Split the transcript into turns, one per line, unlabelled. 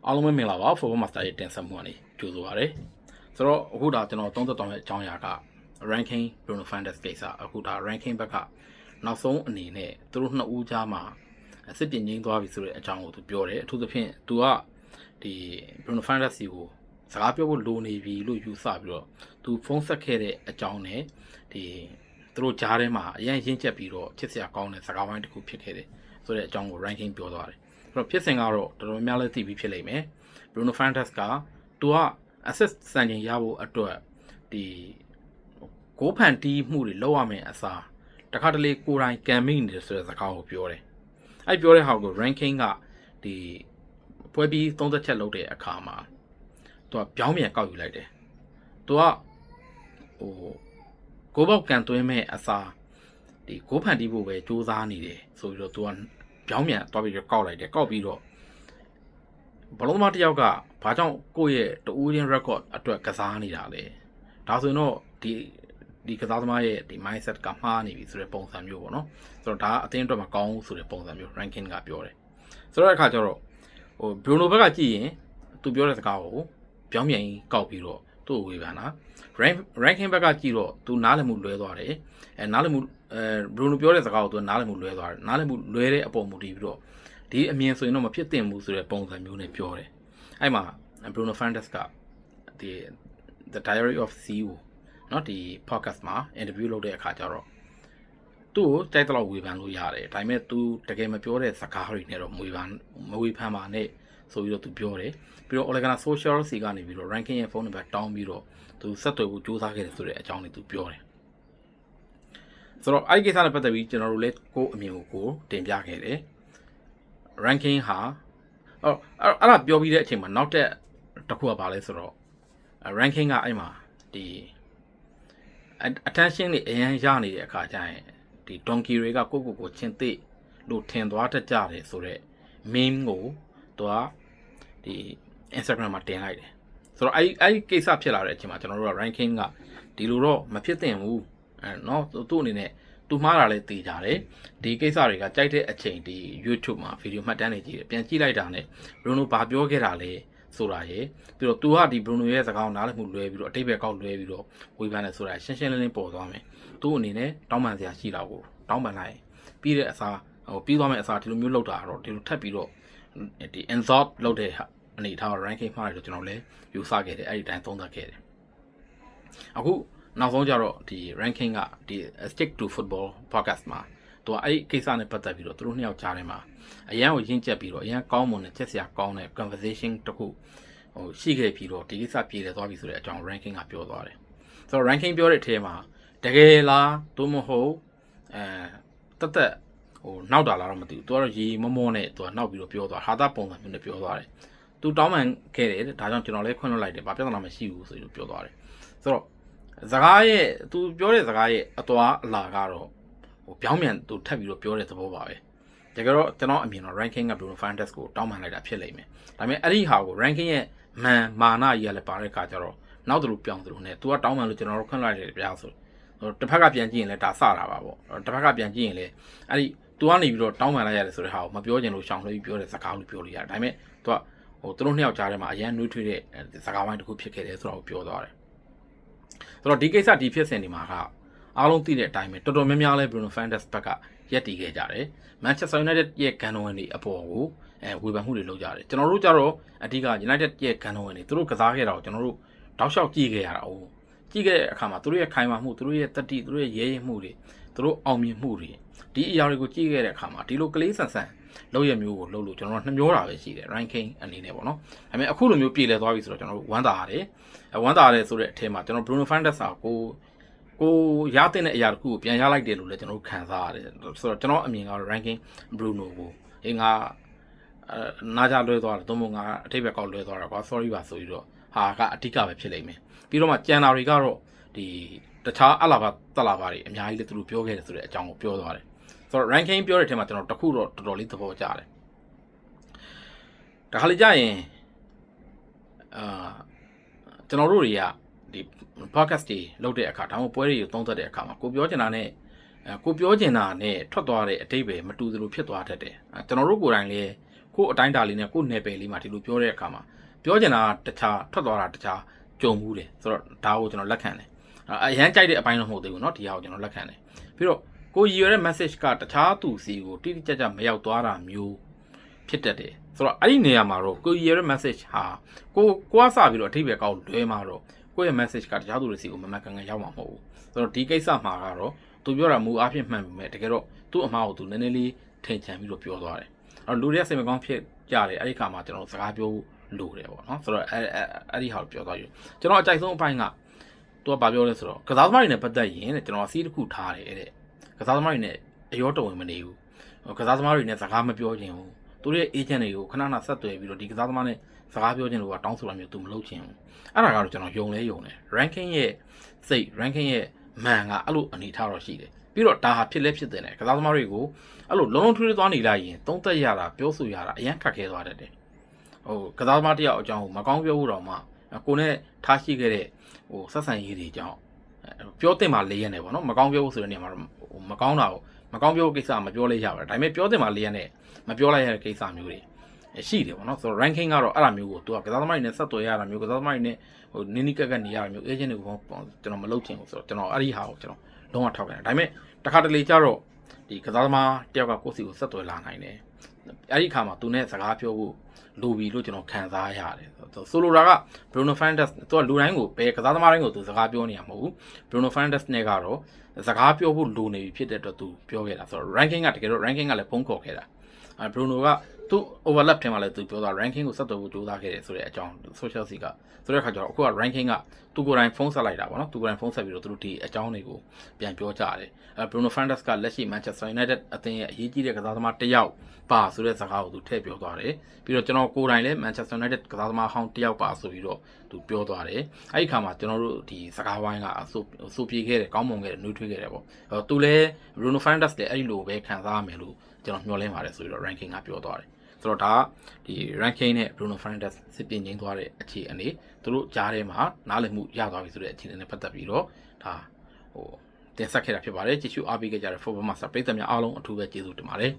အားလုံးပဲမင်္ဂလာပါ Football Master ရဲ့တင်ဆက်မှုကနေကြိုဆိုပါရစေဆိုတော့အခုဒါကျွန်တော်သုံးသက်တော်ရဲ့အကြောင်းအရာက ranking Bruno Fernandes ကိစ္စအခုဒါ ranking ဘက်ကနောက်ဆုံးအနေနဲ့သူတို့နှစ်ဦးကြားမှာစစ်ပြင်ငိမ့်သွားပြီဆိုတဲ့အကြောင်းကိုသူပြောတယ်အထူးသဖြင့်သူကဒီ Bruno Fernandes ကိုစကားပြောဖို့လိုနေပြီလို့ယူဆပြီးတော့သူဖုန်းဆက်ခဲ့တဲ့အကြောင်းနဲ့ဒီသူတို့ကြားထဲမှာအရင်ရင့်ချက်ပြီးတော့ချစ်စရာကောင်းတဲ့စကားဝိုင်းတစ်ခုဖြစ်ခဲ့တယ်ဆိုတဲ့အကြောင်းကို ranking ပြောသွားတယ်အဲ့တော့ဖြစ်စဉ်ကတော့တော်တော်များများလည်းသိပြီးဖြစ်လိမ့်မယ် Bruno Fernandes ကသူက assist စံချိန်ရဖို့အတွက်ဒီကိုဖန်တီးမှုတွေလောက်ရမယ်အစားတခါတလေကိုယ်တိုင်ကံမိနေတယ်ဆိုတဲ့စကားကိုပြောတယ်အဲ့ပြောတဲ့ဟာကို ranking ကဒီပွဲပြီး30ချက်လောက်တဲ့အခါမှာသူကပြောင်းပြန်ကောက်ယူလိုက်တယ်သူကကိုပေါက်ကန်သွင်းမဲ့အစားဒီကိုဖန်တီးဖို့ပဲစူးစမ်းနေတယ်ဆိုပြီးတော့သူကပြောင်းပြန်သွားပြီးတော့ကောက်လိုက်တယ်ကောက်ပြီးတော့ဘလုံးမတယောက်ကဘာကြောင့်ကိုယ့်ရဲ့တူးရင်း record အတွက်ကစားနေတာလဲဒါဆိုရင်တော့ဒီကစားသမားရဲ့ဒီ mindset ကမှားနေပြီဆိုတဲ့ပုံစံမျိုးပေါ့နော်ဆိုတော့ဒါအသင်းအတွက်မကောင်းဘူးဆိုတဲ့ပုံစံမျိုး ranking ကပြောတယ်ဆိုတော့အခါကျတော့Bruno ဘက်ကကြည့်ရင်သူပြောတဲ့စကားကိုပြောင်းပြန်ကောက်ပြီးတော့သူ့ကိုဝေဖန်တာ ranking ဘက်ကကြည့်တော့သူနားလည်မှုလွဲသွားတယ်နားလည်မှုBruno ပြောတဲ့စကားကိုသူနားလည်မှုလွဲသွားတယ်နားလည်မှုလွဲတဲ့အပေါ်မူတည်ပြီးတော့ဒီအမြင်ဆိုရင်တော့မဖြစ်သင့်ဘူးဆိုတဲ့ပုံစံမျိုးနဲ့ပြောတယ်အဲ့မှာ Bruno Fernandes ကဒီ The Diary of CEO เนาะဒီ podcast မှာ interview လုပ်တဲ့အခါကျတော့သူ့ကိုတိုက်တော့ဝေဖန်လို့ရတယ်ဒါပေမဲ့ तू တကယ်မပြောတဲ့စကားတွေနဲ့တော့မဝေဖန်ပါနဲ့ဆိုပြီးတော့ तू ပြောတယ်ပြီးတော့ Olegana Social စီကနေပြီးတော့ ranking ရဲ့ဖုန်းနံပါတ်တောင်းပြီးတော့ तू ဆက်သွယ်ဖို့ကြိုးစားခဲ့တယ်ဆိုတဲ့အကြောင်းလေး तू ပြောတယ်ဆိုတော့အဲ့ဒီကိစ္စနဲ့ပတ်သက်ပြီးကျွန်တော်တို့လည်းကိုယ့်အမြင်ကိုတင်ပြခဲ့တယ် ranking ဟာအဲ့ဒါပြောပြီးတဲ့အချိန်မှာနောက်တစ်ခုကဘာလဲဆိုတော့ ranking ကအဲ့မှာဒီ attention တွေအရင်ရနေတဲ့အခါကျရင်ဒီ donkey တွေကကိုချင်းသိလို့ထင်သွားတတ်ကြတယ်ဆိုတော့ meme ကိုသူကဒီ Instagram မှာတင်လိုက်တယ်ဆိုတော့အဲ့ကိစ္စဖြစ်လာတဲ့အချိန်မှာကျွန်တော်တို့က ranking ကဒီလိုတော့မဖြစ်သင့်ဘူးเนาะသူ့အနေနဲ့သူမှားတာလည်းသိကြတယ်ဒီကိစ္စတွေကကြိုက်တဲ့အချိန်ဒီ YouTube မှာဗီဒီယိုမှတ်တမ်းတွေကြည့်တယ်ပြန်ကြည့်လိုက်တာနဲ့ Bruno ဘာပြောခဲ့တာလဲဆိုတာရယ်ပြီးတော့ तू ဟာဒီ Bruno ရဲ့စကားကိုနားလည်မှုလွဲပြီးတော့အတိတ်ပဲကောက်လွဲပြီးတော့ဝေဖန်တယ်ဆိုတာရှင်းရှင်းလင်းလင်းပေါ်သွားမယ်သူ့အနေနဲ့တောင်းပန်စရာရှိတာကိုတောင်းပန်လိုက်ပြီးတဲ့အစားပြီးသွားမယ့်အစားဒီလိုမျိုးလောက်တာတော့ဒီလိုထပ်ပြီးတော့ဒီ insult လောက်တဲ့အနေထား ranking မှားတယ်လို့ကျွန်တော်လည်းယူဆခဲ့တယ်အဲ့ဒီတိုင်းသုံးသပ်ခဲ့တယ်အခုနောက်ဆုံးကြတော့ဒီ ranking ကဒီ stick to football podcast မှာသူကအဲ့ကိစ္စနဲ့ပတ်သက်ပြီးတော့သူတို့နှစ်ယောက်ကြားထဲမှာအရန်ကိုရင့်ကျက်ပြီးတော့အရန်ကောင်းမွန်တဲ့ချက်စရာကောင်းတဲ့ conversation တခုရှိခဲ့ပြီးတော့ဒီကိစ္စပြေလည်သွားပြီဆိုတဲ့အကြောင်း ranking ကပြောသွားတယ်ဆိုတော့ ranking ပြောတဲ့အထဲမှာတကယ်လားသို့မဟုတ်တက်နောက်တာလားတော့မသိဘူးသူကတော့ရေမောနဲ့သူကနောက်ပြီးတော့ပြောသွားဟာတာပုံစံမျိုးနဲ့ပြောသွားတယ်သူတောင်းပန်ခဲ့တယ်ဒါကြောင့်ကျွန်တော်လည်းခွင့်လွှတ်လိုက်တယ်ဘာပြဿနာမရှိဘူးဆိုပြီးပြောသွားတယ်ဆိုတော့စကားရဲ့သူပြောတဲ့စကားရဲ့အသွားအလာကတော့ပြောင်းပြန်သူထပ်ပြီးတော့ပြောတဲ့သဘောပါပဲတကယ်တော့ကျွန်တော်အမြင်တော့ ranking က Bruno Fernandes ကိုတောင်းပန်လိုက်တာဖြစ်လိမ့်မယ်ဒါပေမဲ့အဲ့ဒီဟာကို ranking ရဲ့မာနကြီးကလည်းပါတဲ့အခါကျတော့နောက်သူပြောင်းသူနဲ့သူကတောင်းပန်လို့ကျွန်တော်တို့ခွင့်လိုက်တယ်ပြားဆိုတစ်ဖက်ကပြန်ကြည့်ရင်လည်းဒါစတာပါပေါ့တစ်ဖက်ကပြန်ကြည့်ရင်လည်းအဲ့ဒီသူကနေပြီးတော့တောင်းပန်လိုက်ရတယ်ဆိုတဲ့ဟာကိုမပြောချင်လို့ရှောင်လို့ပြောတဲ့စကားလို့ပြောလို့ရတယ်ဒါပေမဲ့သူကသူတို့နှစ်ယောက်ကြားထဲမှာအရန်နှွေးထွေးတဲ့စကားဝိုင်းတစ်ခုဖြစ်ခဲ့တယ်ဆိုတော့ပြောသွားတယ်ဆိုတော့ဒီကိစ္စဒီဖြစ်စဉ်ဒီမှာကအားလုံးသိတဲ့အတိုင်းပဲတော်တော်များများလဲ Bruno Fernandes ဘက်ကရက်တည်ခဲ့ကြတယ် Manchester United ရဲ့ဂန်တော်ဝင်တွေအပေါ်ကိုဝေဖန်မှုတွေလုပ်ကြတယ်ကျွန်တော်တို့ကြတော့အဓိက United ရဲ့ဂန်တော်ဝင်တွေသူတို့ကစားခဲ့တာကိုကျွန်တော်တို့တောက်လျှောက်ကြည့်ခဲ့ရတာ哦ကြည့်ခဲ့တဲ့အခါမှာသူတို့ရဲ့ခိုင်မာမှုသူတို့ရဲ့တတိသူတို့ရဲ့ရဲရဲမှုတွေသူတို့အောင်မြင်မှုတွေဒီအရာတွေကိုကြည့်ခဲ့တဲ့အခါမှာဒီလိုကလေးဆန်ဆန်လောက်ရမျိုးကိုလုပ်လို့ကျွန်တော်တို့နှမျောတာပဲရှိတယ် ranking အနေနဲ့ပေါ့နော်ဒါပေမဲ့အခုလိုမျိုးပြည်လဲသွားပြီဆိုတော့ကျွန်တော်တို့ဝမ်းသာရတယ်ဝမ်းသာရတယ်ဆိုတဲ့အထက်မှာကျွန်တော် Bruno Fernandes ကိုရတဲ့အရာတခုကိုပြန်ရလိုက်တယ်လို့လည်းကျွန်တော်တို့ခံစားရတယ်ဆိုတော့ကျွန်တော်အမြင်ကတော့ ranking Bruno ကိုငါနားကြလွဲသွားတယ်သို့မဟုတ်ငါအထိပ္ပယ်ကောက်လွဲသွားတာကွာ sorry ပါဆိုပြီးတော့ဟာကအဓိကပဲဖြစ်လိမ့်မယ်ပြီးတော့မှကျန်တာတွေကတော့ဒီတခြားအလာပါတက်လာပါတွေအများကြီးလည်းသူတို့ပြောခဲ့တယ်ဆိုတဲ့အကြောင်းကိုပြောသွားတယ်ဆိုတော့ ranking ပြောတဲ့အထက်မှာကျွန်တော်တခုတော့တော်တော်လေးသဘောကျတယ်ဒါခါလေးကြာရင်ကျွန်တော်တို့တွေကဒီ podcast တွေလုပ်တဲ့အခါဒါမှမဟုတ်ပွဲတွေကိုသုံးသပ်တဲ့အခါမှာကိုပြောချင်တာနဲ့ထွက်သွားတဲ့အတိတ်ပဲမတူသလိုဖြစ်သွားတတ်တယ်ကျွန်တော်တို့ကိုယ်တိုင်လည်း ကိုအတိုင်းတာလေးနဲ့ကိုနယ်ပယ်လေးမှာဒီလိုပြောတဲ့အခါမှာပြောချင်တာတခြားထွက်သွားတာတခြားကြုံမှုတယ်ဆိုတော့ဒါကိုကျွန်တော်လက်ခံတယ်အရန်ကြိုက်တဲ့အပိုင်းတော့မဟုတ်သေးဘူးเนาะဒီဟာကိုကျွန်တော်လက်ခံတယ်ပြီးတော့ကိုရည်ရတဲ့ message ကတခြားသူစီကိုတိတိကျကျမရောက်သွားတာမျိုးဖြစ်တတ်တယ်ဆိုတော့အဲ့ဒီနေရာမှာတော့ကိုရည်ရတဲ့ message ဟာကိုကစပြီးတော့အထိပ္ပယ်ကောက်လွဲမှာတော့ကိုရဲ့ message ကတခြားသူတွေစီကိုမမှန်ကန်ကန်ရောက်မှာမဟုတ်ဘူးဆိုတော့ဒီကိစ္စမှာကတော့သူပြောတာမူအားဖြင့်မှန်ပေမဲ့တကယ်တော့သူ့အမှားကိုသူနည်းနည်းလေးထင်ချန်ပြီးတော့ပြောသွားတယ်အဲ့လူတွေကစိတ်မကောင်းဖြစ်ကြတယ်အဲ့ဒီခါမှာကျွန်တော်စကားပြောလို့တယ်ပေါ့နော်ဆိုတော့အဲ့ဒီဟာကိုပြောသွားယူကျွန်တော်အကြိုက်ဆုံးအပိုင်းကသူကဘာပြောလဲဆိုတော့ကစားသမားတွေနဲ့ပတ်သက်ရင်တဲ့ကျွန်တော်စီးတစ်ခုထားတယ်တဲ့ကစားသမားတွေနဲ့အရောတော်ဝင်မနေဘူးကစားသမားတွေနဲ့စကားမပြောချင်ဘူးသူတို့ရဲ့ agent တွေကိုခဏခဏဆက်သွယ်ပြီးတော့ဒီကစားသမားနဲ့စကားပြောချင်လို့ကတောင်းဆိုတာမျိုးသူမလုပ်ချင်ဘူးအဲ့ဒါကတော့ကျွန်တော်ယုံလဲယုံတယ် ranking ရဲ့စိတ် ranking ရဲ့မန်ကအဲ့လိုအနေထားတော့ရှိတယ်ပြီးတော့ဒါဟာဖြစ်လဲဖြစ်တယ်ကစားသမားတွေကိုအဲ့လိုလုံးလုံးထွေးထွေးသွားနေလိုက်ရင်သုံးသက်ရတာပြောဆိုရတာအရင်ခက်ခဲသွားတတ်တယ်ဟိုကစားသမားတယောက်အကြောင်းမကောင်းပြောဖို့တော့မှကိုနဲ့ထားရှိခဲ့တဲ့ဟိုဆက်ဆံရေးတွေအကြောင်းပြောတင်မှလေးရနေပေါ့နော်မကောင်းပြောဖို့ဆိုတဲ့နေရာမှာတော့မကောင်းတာကိုမကောင်းပြောဖို့ကိစ္စမပြောလိုက်ရပါတယ်ဒါပေမဲ့ပြောတင်မှလေးရနေမပြောလိုက်ရတဲ့ကိစ္စမျိုးတွေရှိတယ်ပေါ့နော်ဆိုတော့ ranking ကတော့အဲ့လိုမျိုးကိုသူကကစားသမားတွေနဲ့ဆက်သွယ်ရတာမျိုးကစားသမားတွေနဲ့ဟိုနင်းနီးကက်ကက်နေရတာမျိုး agent တွေကိုကျွန်တော်မလုပ်ချင်ဘူးဆိုတော့ကျွန်တော်အဲ့ဒီဟာကိုကျွန်တော်လုံးဝထောက်ခံတယ်ဒါပေမဲ့တခါတလေကျတော့ဒီကစားသမားတယောက်ကကိုယ့်စီကိုဆက်သွယ်လာနိုင်တယ်အဲ့ဒီအခါမှာသူနဲ့စကားပြောဖို့လိုပြီလို့ကျွန်တော်ခံစားရတယ်ဆိုလိုတာက Bruno Fernandes သူကလူတိုင်းကိုဘယ်ကစားသမားတိုင်းကိုသူစကားပြောနေရမဟုတ်ဘူး Bruno Fernandes နဲ့ကတော့စကားပြောဖို့လိုနေပြီဖြစ်တဲ့အတွက်သူပြောခဲ့တာဆိုတော့ ranking ကတကယ်တော့ ranking ကလည်းဖုံးခေါ်ခဲ့တာBruno ကသူ overlap ထဲမှာလည်းသူပြောတာ ranking ကိုဆက်သွယ်ဖို့ကြိုးစားခဲ့တယ်ဆိုတဲ့အကြောင်း social စီကဆိုတဲ့အခါကျတော့အခုက ranking ကသူကိုယ်တိုင်ဖုန်းဆက်လိုက်တာပေါ့နော်သူကိုယ်တိုင်ဖုန်းဆက်ပြီးတော့သူတို့ဒီအကြောင်းတွေကိုပြန်ပြောကြတယ်Bruno Fernandes ကလက်ရှိ Manchester United အသင်းရဲ့အရေးကြီးတဲ့ကစားသမားတစ်ယောက်ပါဆိုတဲ့စကားကိုသူထည့်ပြောသွားတယ်ပြီးတော့ကျွန်တော်ကိုယ်တိုင်လည်း Manchester United ကစားသမားဟောင်းတစ်ယောက်ပါဆိုပြီးတော့သူပြောသွားတယ်အဲ့ဒီခါမှာကျွန်တော်တို့ဒီစကားဝိုင်းကအဆိုပြေခဲ့တယ်ကောင်းမွန်ခဲ့တယ်နှွေးထွေးခဲ့တယ်ပေါ့သူလည်း Bruno Fernandes လည်းအဲ့ဒီလိုပဲခံစားရမယ်လို့ကျွန်တော်မျှော်လင့်ပါတယ်ဆိုပြီးတော့ ranking ကပြောသွားတယ်ဆိုတော့ဒါဒီ ranking နဲ့ Bruno Fernandes စစ်ပြင်ငိမ့်သွားတဲ့အခြေအနေသူတို့ကြားထဲမှာနားလည်မှုရသွားပြီဆိုတဲ့အခြေအနေနဲ့ပတ်သက်ပြီးတော့ဒါဟိုတင်ဆက်ခဲ့တာဖြစ်ပါတယ်ကြည့်ရှုအားပေးခဲ့ကြတဲ့ Football Master ပရိသတ်များအားလုံးအထူးပဲကျေးဇူးတင်ပါတယ်